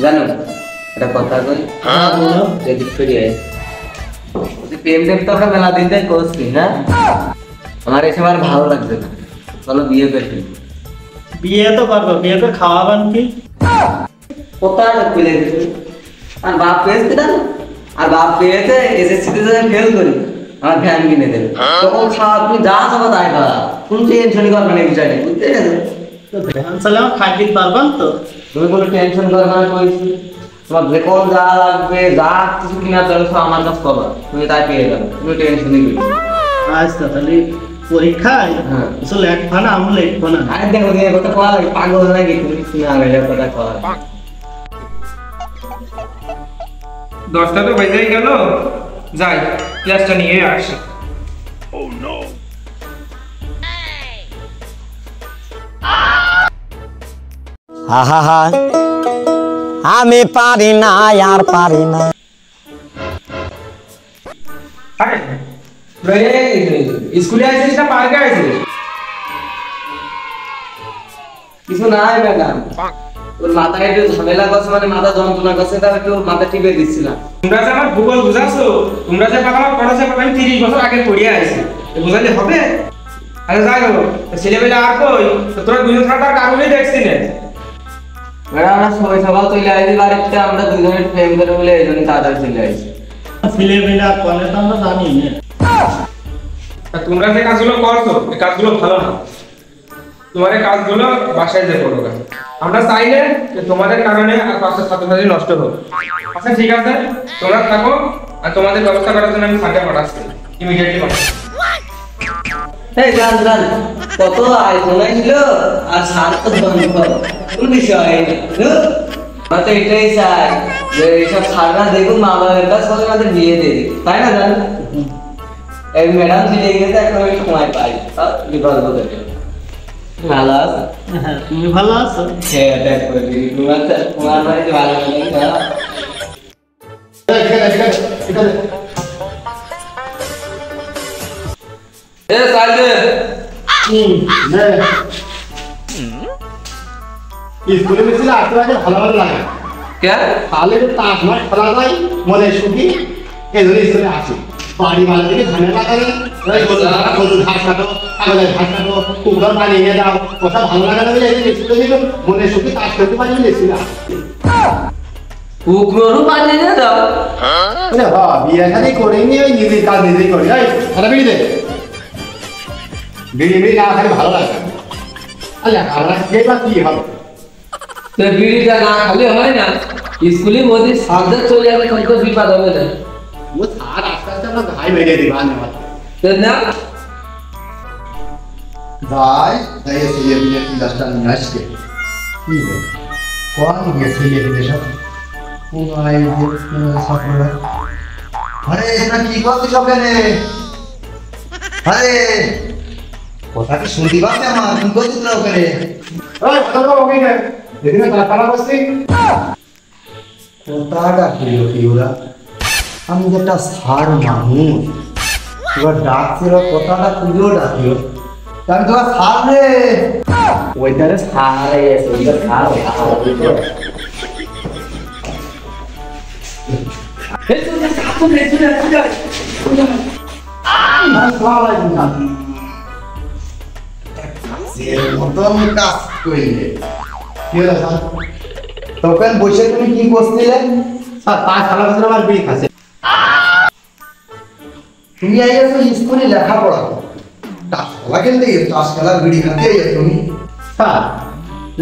জানো একটা কথা কই যদি ফিরে প্রেম টেম তো আমরা মেলা দিন তাই করছি না আমার এসব আর ভালো লাগছে না চলো বিয়ে করতে বিয়ে তো করবো বিয়ে করে খাওয়াবেন কি কোথায় খুলে দিতে আর বাপ পেয়েছে না আর বাপ পেয়েছে এসএসসি তে ফেল করি আমার ভ্যান কিনে দেবে তখন খাওয়া তুমি যা খাওয়া তাই খাওয়া কোন টেনশনই করবে না এই বিষয়টা বুঝতে পেরেছো তো ভ্যান চালাও খাই দিতে পারবেন তো তুমি কোনো টেনশন করবে না কইছি তোমার যে কোন যা লাগবে যা কিছু কিনা চলে সব আমার কাছে পাবা তুমি তাই পেয়ে যাবে তুমি টেনশনই করবে আচ্ছা তাহলে পরীক্ষায় কিছু লেখবা না আমি লিখবো না আরে দেখো এই কথা কোয়া লাগে পাগল নাকি তুমি শুনে আগে কথা কোয়া 10টা তো বেজেই গেল যাই ক্লাসটা নিয়ে আসি Oh no আহা আমি পারি না আর পারি না আরে স্কুলে আইছিস না পার্কে আইছিস কিছু নাই ম্যাডাম তোর মাথায় একটু ঝামেলা করছে মানে মাথা যন্ত্রণা করছে তার একটু মাথা টিপে দিচ্ছিলাম তোমরা যে আমার ভূগোল বুঝাছো তোমরা যে পাকা পড়াশোনা করতে আমি 30 বছর আগে পড়িয়ে আইছি বুঝাইলে হবে আরে যাই গো ছেলেবেলা আর কই তোরা দুজন থাকার কারণেই দেখছি না ম্যাডাম আমরা সবাই সকাল তৈরি আইছি বাড়িতে আমরা দুজনে প্রেম করে বলে এই জন্য তাড়াতাড়ি চলে আইছি ছেলেমেয়েরা কলে তো আমরা জানি না তোমরা যে কাজগুলো করছো এই কাজগুলো ভালো না তোমার এই কাজগুলো বাসায় যে করো আমরা চাইলে যে তোমাদের কারণে আর পাঁচটা ছাত্রছাত্রী নষ্ট হোক আচ্ছা ঠিক আছে তোমরা থাকো আর তোমাদের ব্যবস্থা করার জন্য আমি সাথে পাঠাচ্ছি ইমিডিয়েটলি পাঠাচ্ছি এই জান জান কত আয়োজন ছিল আর সার তো বন্ধ কোন বিষয় তো এটাই চাই যে এইসব সাররা দেখুন মা বাবার কাছে সবাই আমাদের বিয়ে দিয়ে দিই তাই না জান এই ম্যাডাম চলে গেছে এখন আমি সময় পাই বিপদ হতে ভালো আছে হ্যাঁ তুমি ভালো আছো হ্যাঁ দেখ করি তোমার বাড়িতে ভালো নেই এ সাইডে স্কুলে মিছিল আসতে আগে ভালো ভালো লাগে কে তাহলে তো তাস মাস খেলা যায় মনে সুখী এই জন্য স্কুলে আসি বাড়ি মালা থেকে ধানের লাগালে গরুর ঘাস কাটো কাগজের ঘাস কাটো কুকুর পানি নিয়ে দাও ওটা ভালো লাগে না বলে স্কুলে দিল মনে সুখী তাস খেলতে পারি বলে স্কুলে আসি কুকুরও পানি নিয়ে দাও মানে বিয়ে শাদি করে নিয়ে ওই নিজের কাজ নিজেই করি সারা বিড়ি দে বিড়ি বিড়ি না খালি ভালো লাগে আল্লাহ আমরা খেয়ে বা কি হবে তো বিড়িটা না খালি হয় না স্কুলে মধ্যে সাবজেক্ট চলে যাবে কত বিপদ হবে না ও আর আস্তে আস্তে আমরা ঘাই বেরিয়ে দিবা তো না ভাই তাই ছেলে বিয়ে কি দশটা নিয়ে আসছে কি রে কোন গিয়ে ছেলে বিয়ে সব ও ভাই সাপড়া আরে এটা কি করছিস সকালে আরে কথা কি শুনতে পাচ্ছ আমার কি করছিস না ওখানে ওই কথা ওকে না দেখিনা তারা বসছি কথাটা কি ওরা আমি যেটা সার মানুষ এবার ডাকছিল কথাটা তুইও ডাকিও আমি তোমার সার রে ওইটারে সারে আছে ওইটা খাও এই তো না কাপড় নেই না মতন কাজ করলে কি হলো স্যার তখন বসে তুমি কি করছিলে স্যার তার খেলা বছর আমার বিয়ে খাচ্ছে তুমি আইয়াছো স্কুলে লেখাপড়া তাস খেলা খেলতে তাস খেলার বিড়ি খাতে আইয়া তুমি স্যার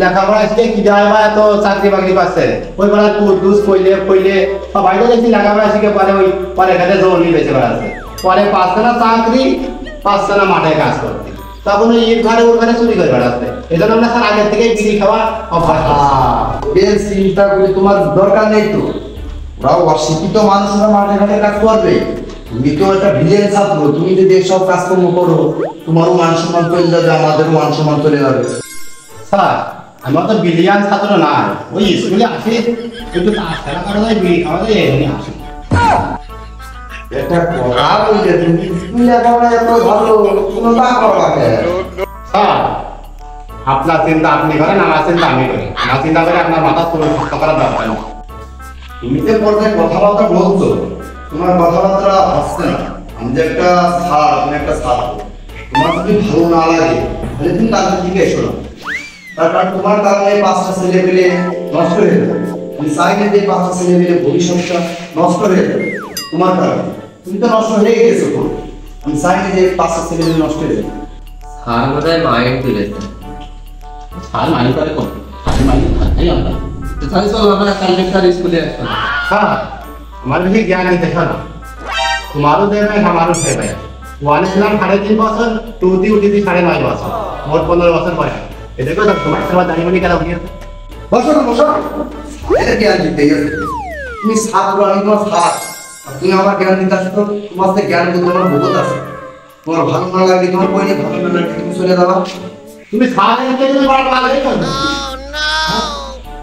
লেখাপড়া আজকে কি যায় বা এত চাকরি বাকরি পাচ্ছে ওই বেলা কুরদুস কইলে সবাই তো দেখছি লেখাপড়া শিখে পরে ওই পরে এখানে জমি বেঁচে বেড়াচ্ছে পরে পাচ্ছে না চাকরি পাচ্ছে না মাঠে কাজ করতে তখন ওই ইট ঘরে ওর ঘরে চুরি করে বেড়াচ্ছে এই জন্য আমরা স্যার আগের থেকে বিড়ি খাওয়া অভ্যাস বেশ চিন্তা করে তোমার দরকার নেই তো ওরা অশিক্ষিত মানুষরা মাঠে ঘাটে কাজ করবে তুমি তো একটা ভিলেন ছাত্র তুমি যদি এসব কাজকর্ম করো তোমারও মান সম্মান চলে যাবে আমাদেরও মান সম্মান চলে যাবে স্যার আমরা তো বিলিয়ান ছাত্র না ওই স্কুলে আসি কিন্তু তাস খেলা করা যায় বিড়ি খাওয়া যায় এমনি আসি এটা কথা বলতে তুমি স্কুলে যাওয়া এত ভালো কোনো তা করবা কে স্যার আপনার চিন্তা আপনি করেন, আমার চিন্তা আমি করি। আমার চিন্তা করে আপনার মাথা পুরো শক্ত করার দরকার নেই। তুমি যে পর্যায়ে কথাবার্তা বলছো, তোমার কথাবার্তা আসছে না। আমি যে একটা ছাড়, তুমি একটা ছাড়, তোমার যদি ভালো না লাগে তাহলে তুমি তাদের দিকে এসো না। তার কারণ তোমার কারণে 5টা ছেলে পেলে নষ্ট হয়ে যাবে। আমি চাই না যে 5টা ছেলে পেলে ভবিষ্যৎটা নষ্ট হয়ে যাবে তোমার কারণে। তুমি তো নষ্ট হয়ে গেছো তো, আমি চাই না যে 5টা ছেলে পেলে নষ্ট হয়ে যাবে। স্যার বোধহয় মাইন্ড দিলেছে। আর মাইন্ড করে কোন আমি মাইন্ড খাই আমরা তাহলে চল আমরা কালকে স্যার স্কুলে আসবো। हाँ हमारे भी ज्ञान नहीं देखा ना तुम्हारो दे में हमारो है भाई वाले ছিলাম 3.5 বছর তুই উঠি 9.5 বছর মোট 15 বছর পরে এ দেখো তো তোমার সব দাঁড়িয়ে বলি কেন হইছে বসো না, বসো। এটা জ্ঞান দিতে গেছে তুমি ছাত্র, আমি তোমার ছাত্র। আর তুমি আমার জ্ঞান দিতে আসছো, তোমার সাথে জ্ঞান দিতে আমার বহুত আছে। তোমার ভালো না লাগলে তোমার কইলে, ভালো না লাগলে তুমি চলে যাবা। তুমি সারা দিন কেন বড় লাগে তো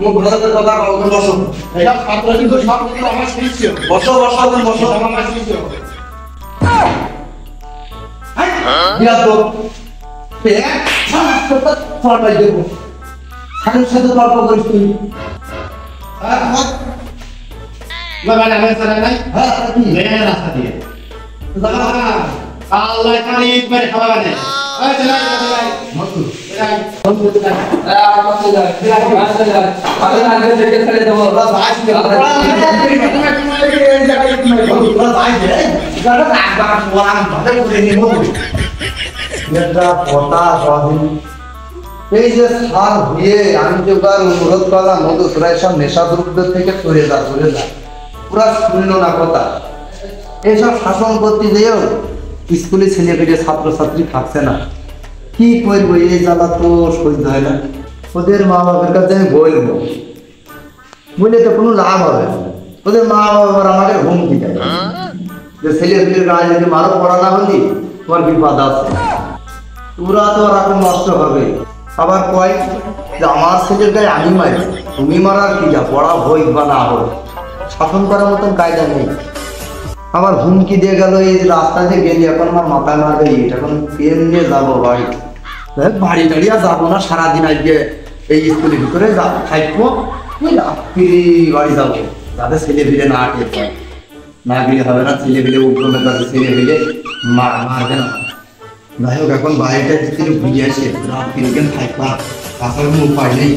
মুখ ভালো করে কথা বলো, বসো। এটা ছাত্র কিন্তু সব কিছু আমার শিষ্য বসো, বসো, তুমি বসো। আমার শিষ্য বিরাট তো ফলটাই দেবো। সাথে সাথে তর্ক করিস তুই। বাবা নামে চলে নাই হ্যাঁ, কি? মেয়ে রাস্তা দিয়ে আল্লাহ খালি একবার খাওয়া মানে এই চলে চলে মধু। তোরা যাস কে? তোরা যাস রে? গাড়া একবার ওরাম ভালো করে নিয়ে মধু। এটা কথা কদিন এই যে সার হয়ে আমি যে তার অনুরোধ করলাম, মধু তোরা এসব নেশা দ্রব্য থেকে সরে যা, সরে যা। পুরা শুনলো না কথা। এইসব শাসন করতে যেও স্কুলে ছেলে পেলে ছাত্রছাত্রী থাকছে না, কি করবো? এই জ্বালা তো সহ্য হয় না। ওদের মা বাবার কাছে আমি বলবো, বলে তো কোনো লাভ হবে না। ওদের মা বাবার আমাকে হুমকি দেয় যে ছেলে পেলের গায়ে যদি মারো, পড়া না বলি তোমার বিপদ আছে। তোরা তো ওরকম নষ্ট হবে। আবার কয় যে আমার ছেলের গায়ে আমি মারি, তুমি মারার কি যা, পড়া হোক বা না হোক, শাসন করার মতন কায়দা নেই। আমার হুমকি দিয়ে গেল, এই রাস্তাতে গেলি এখন আমার মাথায় মারবে ইট, এখন পেন নিয়ে যাবো বাড়ি। বাড়ি টাড়ি আর যাবো না, সারাদিন আজকে এই স্কুলের ভিতরে থাকবো, ফিরি বাড়ি যাবো, যাতে ছেলে ফিরে না আটকে পায়। না গেলে হবে না, ছেলে ফিরে উগ্রমের কাছে ছেলে ফিরে মারবে না। যাই হোক এখন বাড়িটা ভিতরে ঘুরিয়ে আসে, রাত তিনদিন থাকবা, তাছাড়া কোনো উপায় নেই।